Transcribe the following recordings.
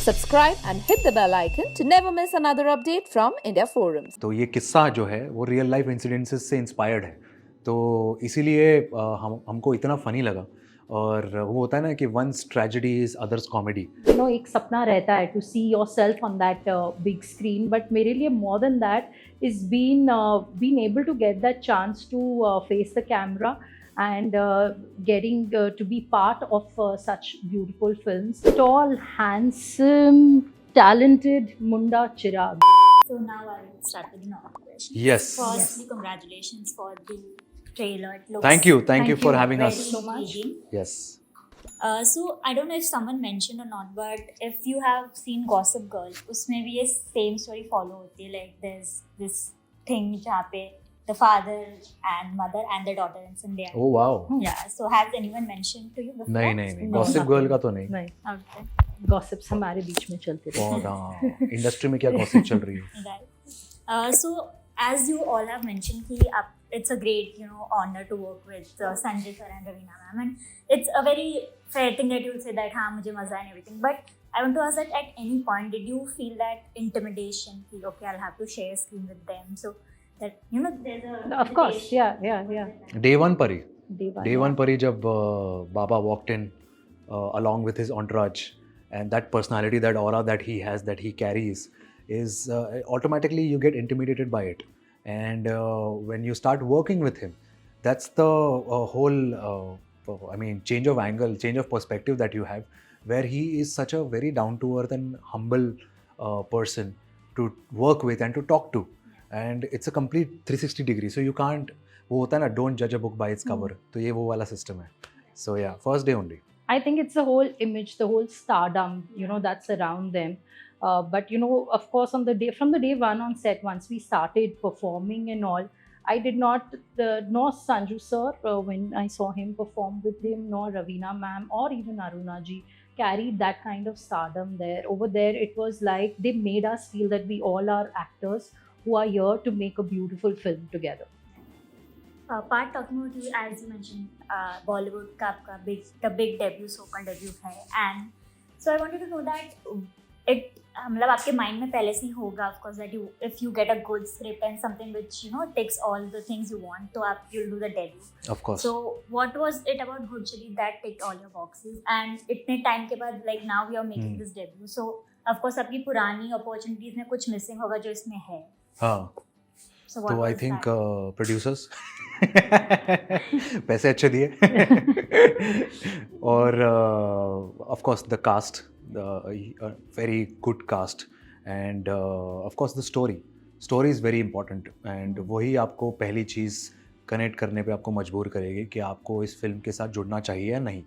Subscribe and hit the bell icon to never miss another update from India Forums. तो ये किस्सा जो है वो रियल लाइफ इंसिडेंसेस से इंस्पायर्ड है, तो इसीलिए हमको इतना फ़नी लगा। और वो होता है ना कि one's tragedy is other's comedy. एक सपना रहता है to see yourself on that big screen, but मेरे लिए more than that is been able to get that chance to face the camera and getting to be part of such beautiful films. Tall, handsome, talented Munda Chirag. So now I will start with the normal questions. Yes. Firstly, congratulations for the trailer. It looks Thank you for having very us. so much. Yes. So I don't know if someone mentioned or not, but if you have seen Gossip Girl, उसमें भी ये same story follow होती है. Like there's this thing जहाँ पे the father and mother and the daughter in India. Oh wow. Yeah. So has anyone mentioned to you before? नहीं gossip girl का तो नहीं। नहीं, Okay. गॉसिप्स हमारे बीच में चलते रहते हैं। बहुत हाँ, इंडस्ट्री में क्या गॉसिप चल रही है। Right. So as you all have mentioned, it's a great honor to work with Sanjay sir and Ravina ma'am, and it's a very fair thing that you'll say that हाँ मुझे मजा and everything. But I want to ask that at any point did you feel that intimidation? Feel okay, I'll have to share a screen with them, so that there's a Of course, yeah. Day one पर ही Day one. पर ही जब बाबा walked in along with his entourage, and that personality, that aura that he has, that he carries, is automatically you get intimidated by it. And when you start working with him, that's the whole change of angle, change of perspective that you have, where he is such a very down to earth and humble person to work with and to talk to, and it's a complete 360 degree, so you can't, वो होता है ना, don't judge a book by its cover, तो ये वो वाला system है. So yeah, first day only. I think it's the whole image, the whole stardom, that's around them. But of course, from the day one on set, once we started performing and all, I did not, nor Sanju sir, when I saw him perform with him, nor Ravina ma'am, or even Aruna ji, carried that kind of stardom there. Over there, it was like they made us feel that we all are actors who are here to make a beautiful film together. Part talking about you, as you mentioned, Bollywood का आपका the big debut, so-called debut है, and so I wanted to know that it मतलब आपके mind में पहले से ही होगा, of course, that if you get a good script and something which ticks all the things you want, तो you'll do the debut. Of course. So what was it about Good Chili that ticked all your boxes, and इतने time के बाद like now we are making this debut, so of course आपकी पुरानी opportunities में कुछ missing होगा जो इसमें है. हाँ. So what तो I was think that? Producers पैसे अच्छे दिए और of course the cast, very good cast, and of course the story is very important, and वही आपको पहली चीज़ कनेक्ट करने पे आपको मजबूर करेगी कि आपको इस फिल्म के साथ जुड़ना चाहिए या नहीं.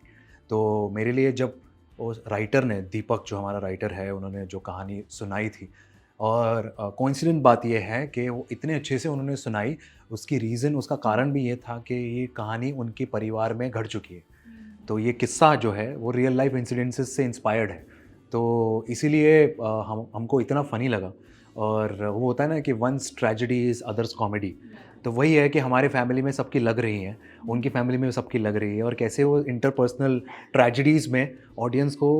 तो मेरे लिए जब वो राइटर ने, दीपक जो हमारा राइटर है, उन्होंने जो कहानी सुनाई थी, और कोइंसिडेंट बात यह है कि वो इतने अच्छे से उन्होंने सुनाई, उसका कारण भी ये था कि ये कहानी उनके परिवार में घट चुकी है. तो ये किस्सा जो है वो रियल लाइफ इंसिडेंसेस से इंस्पायर्ड है, तो इसीलिए हमको इतना फ़नी लगा. और वो होता है ना कि one's tragedy is other's comedy, तो वही है कि हमारे फैमिली में सबकी लग रही हैं, उनकी फैमिली में सबकी लग रही है, और कैसे वो इंटरपर्सनल ट्रेजेडीज़ में ऑडियंस को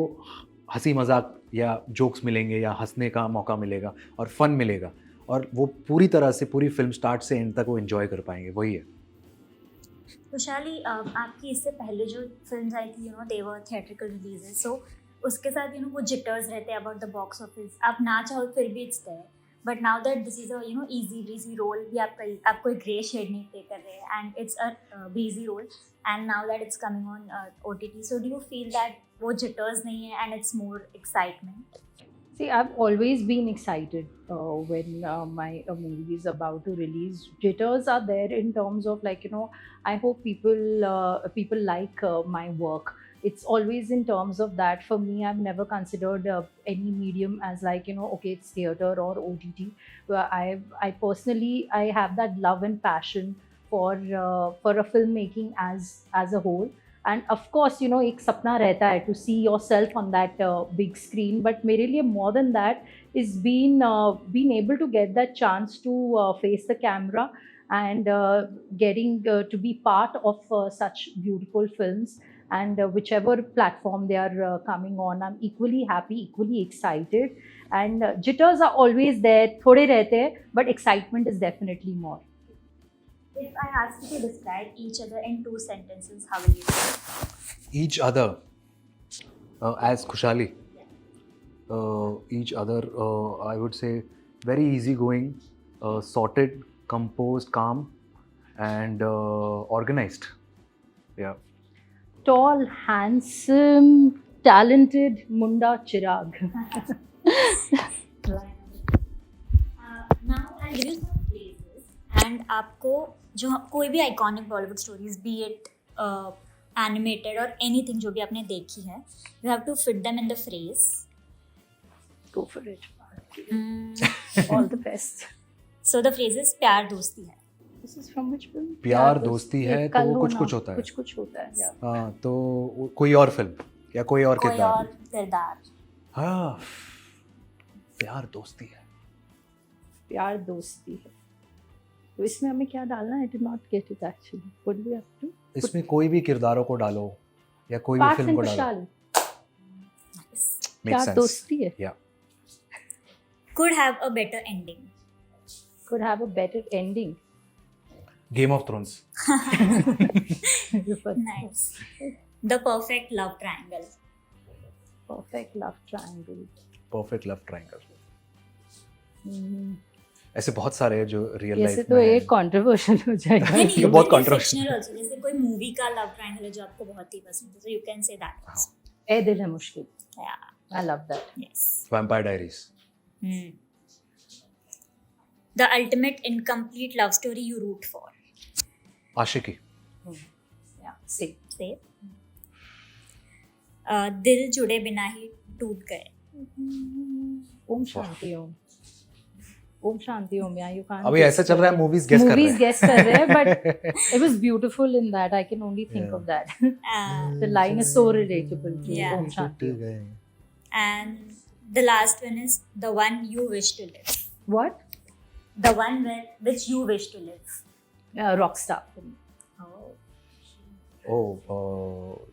हंसी मजाक या जोक्स मिलेंगे, या हंसने का मौका मिलेगा और फन मिलेगा, और वो पूरी तरह से पूरी फिल्म स्टार्ट से एंड तक वो एंजॉय कर पाएंगे. वही है. खुशहाली, आपकी इससे पहले जो फिल्म्स आई थी दे वर थिएट्रिकल रिलीजेस, सो उसके साथ वो जिटर्स रहते हैं अबाउट द बॉक्स ऑफिस. आप ना चाहो फिर भी it's there, but now that this is a easy breezy role, भी आपको एक ग्रे शेड नहीं प्ले कर रहे हैं, and it's a breezy role, and now that it's coming on OTT, so do you feel that वो jitters नहीं है and it's more excitement? See, I've always been excited when my movie is about to release. Jitters are there in terms of I hope people like my work. It's always in terms of that. For me, I've never considered any medium as okay, it's theater or OTT. I personally, I have that love and passion for a filmmaking as a whole. And of course, एक सपना रहता है to see yourself on that big screen. But मेरे लिए more than that is being able to get that chance to face the camera and getting to be part of such beautiful films. and whichever platform they are coming on, I'm equally happy, equally excited, and jitters are always there, thode rehte hain, but excitement is definitely more. If I ask you to describe each other in 2 sentences, how will you do it? Each other, as Khushali. Each other, I would say, very easygoing, sorted, composed, calm, and organized. Yeah. Tall, handsome, talented Munda Chirag. Now I'll give you some phrases, and आपको जो कोई भी iconic Bollywood stories be it animated और anything जो भी आपने देखी है, you have to fit them in the phrase. Go for it. All the best. So the phrase is प्यार दोस्ती है. This is from which film? प्यार दोस्ती है तो वो कुछ कुछ होता है. कुछ कुछ होता है. Yeah. हाँ, तो कोई और फिल्म या कोई और कोई किरदार. और किरदार. हाँ, प्यार दोस्ती है. प्यार दोस्ती है. तो इसमें हमें क्या डालना है? I did not get it actually. What do we have to? इसमें कोई भी किरदारों को डालो या कोई भी Parth फिल्म and को डालो. Kushal. Makes प्यार sense. दोस्ती है. Yeah. Could have a better ending. Could have a better ending. Game of Thrones. Nice. The perfect love triangle. Perfect love triangle. Perfect love triangle. हम्म, ऐसे बहुत सारे हैं जो रियल ऐसे लाइफ तो में एक कंट्रोवर्शियल हो जाएगा. नहीं, ये you बहुत can be controversial. fictional also. जैसे कोई मूवी का लव ट्रायंगल है जो आपको बहुत ही पसंद है, so you can say that also. ए दिल है मुश्किल. Yeah. I love that. Yes. Vampire Diaries. The ultimate incomplete love story you root for. Aashiqui. Yeah, same. Say. दिल जुड़े बिना ही टूट गए. Om Shanti Om. Om Shanti Om. Yeah, you can't. अभी ऐसा चल रहा है, मूवीज गेस कर रहे Movies हैं. guess कर रहे हैं, but it was beautiful in that. I can only think Yeah. of that. Uh, The line is so relatable to Yeah. Om Shanti. and the last one is the one you wish to live. What? The one which you wish to live. Rockstar.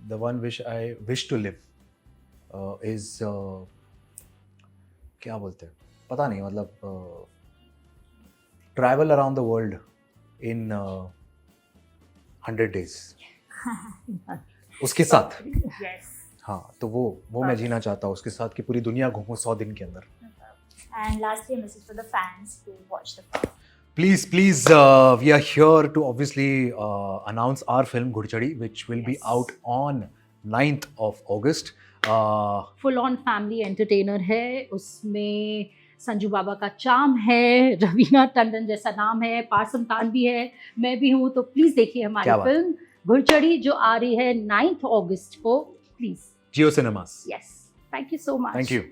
The one which I wish to live is क्या बोलते हैं, पता नहीं, मतलब travel around the world in 100 days. उसके साथ. Yes. हाँ, तो वो मैं जीना चाहता हूँ उसके साथ कि पूरी दुनिया घूमूं 100 दिन के अंदर. And lastly, a message for the fans to watch the film. Please, we are here to obviously announce our film Ghurchadi, which will be Yes. out on 9th of August. Full on family entertainer है. उसमें संजू बाबा का charm है, रवीना टंडन जैसा नाम है, person Khan भी है, मैं भी हूँ. तो प्लीज देखिए क्या हमारी बात. फिल्म घुड़चड़ी जो आ रही है 9th अगस्त को. Please. Jio Cinemas. Yes. Thank you so much. Thank you.